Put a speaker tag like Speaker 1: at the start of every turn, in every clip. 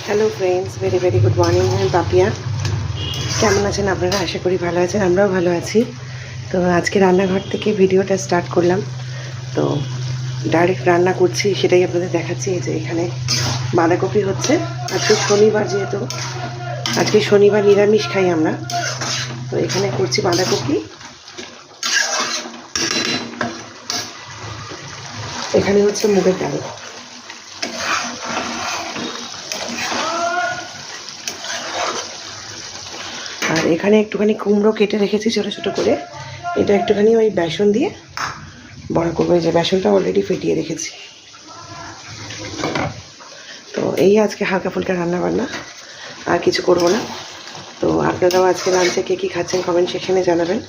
Speaker 1: Hello friends, very very good morning. আমি পাপিয়া। কেমন আছেন আপনারা? আশা করি ভালো আছেন, আমরাও ভালো আছি। তো আজকে রান্নাঘর থেকে ভিডিওটা স্টার্ট করলাম। তো ডাইরেক্ট রান্না করছি, সেটাই আপনাদের দেখাচ্ছি। এই যে এখানে বাঁধাকপি হচ্ছে। আজকে শনিবার, যেহেতু আজকে শনিবার নিরামিষ খাই আমরা, তো এখানে করছি বাঁধাকপি। এখানে হচ্ছে মুগের ডাল। আর এখানে একটুখানি কুমড়ো কেটে রেখেছি ছোটো ছোটো করে। এটা একটুখানি ওই বেসন দিয়ে বড়া করবো। এই যে বেসনটা অলরেডি ফেটিয়ে রেখেছি। তো এই আজকে হালকা ফুলকা রান্না বান্না, আর কিছু করব না। তো আপনারাও আজকে লাঞ্চে কে কী খাচ্ছেন কমেন্ট সেকশনে জানাবেন।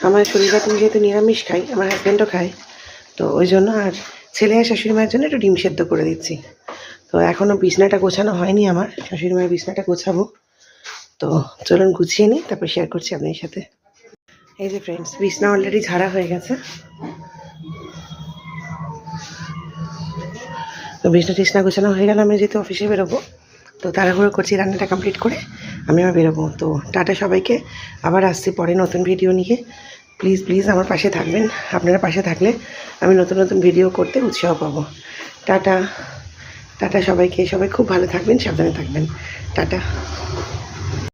Speaker 1: আমার শরীরটা তুমি যেহেতু নিরামিষ খাই, আমার হাজব্যান্ডও খায়, তো ওই জন্য আর ছেলে আর শাশুড়ি মায়ের জন্য একটু ডিম সেদ্ধ করে দিচ্ছি। তো এখনও বিছনাটা গোছানো হয়নি, আমার শাশুড়ি মায়ের বিছনাটা গোছাবো। তো চলুন গুছিয়ে নিই, তারপর শেয়ার করছি আপনাদের সাথে। এই যে ফ্রেন্ডস, বিছনা অলরেডি ঝাড়া হয়ে গেছে। তো বিছনা টিছনা গোছানো হয়ে গেল। আমি যেহেতু অফিসে বেরোবো, তো তাড়াহুড়ো করছি রান্নাটা কমপ্লিট করে আমি আবার বেরোবো। তো টাটা সবাইকে, আবার আসছি পরে নতুন ভিডিও নিয়ে। প্লিজ প্লিজ আমার পাশে থাকবেন। আপনারা পাশে থাকলে আমি নতুন নতুন ভিডিও করতে উৎসাহ পাবো। টাটা টাটা সবাইকে, সবাই খুব ভালো থাকবেন, সাবধানে থাকবেন। টাটা।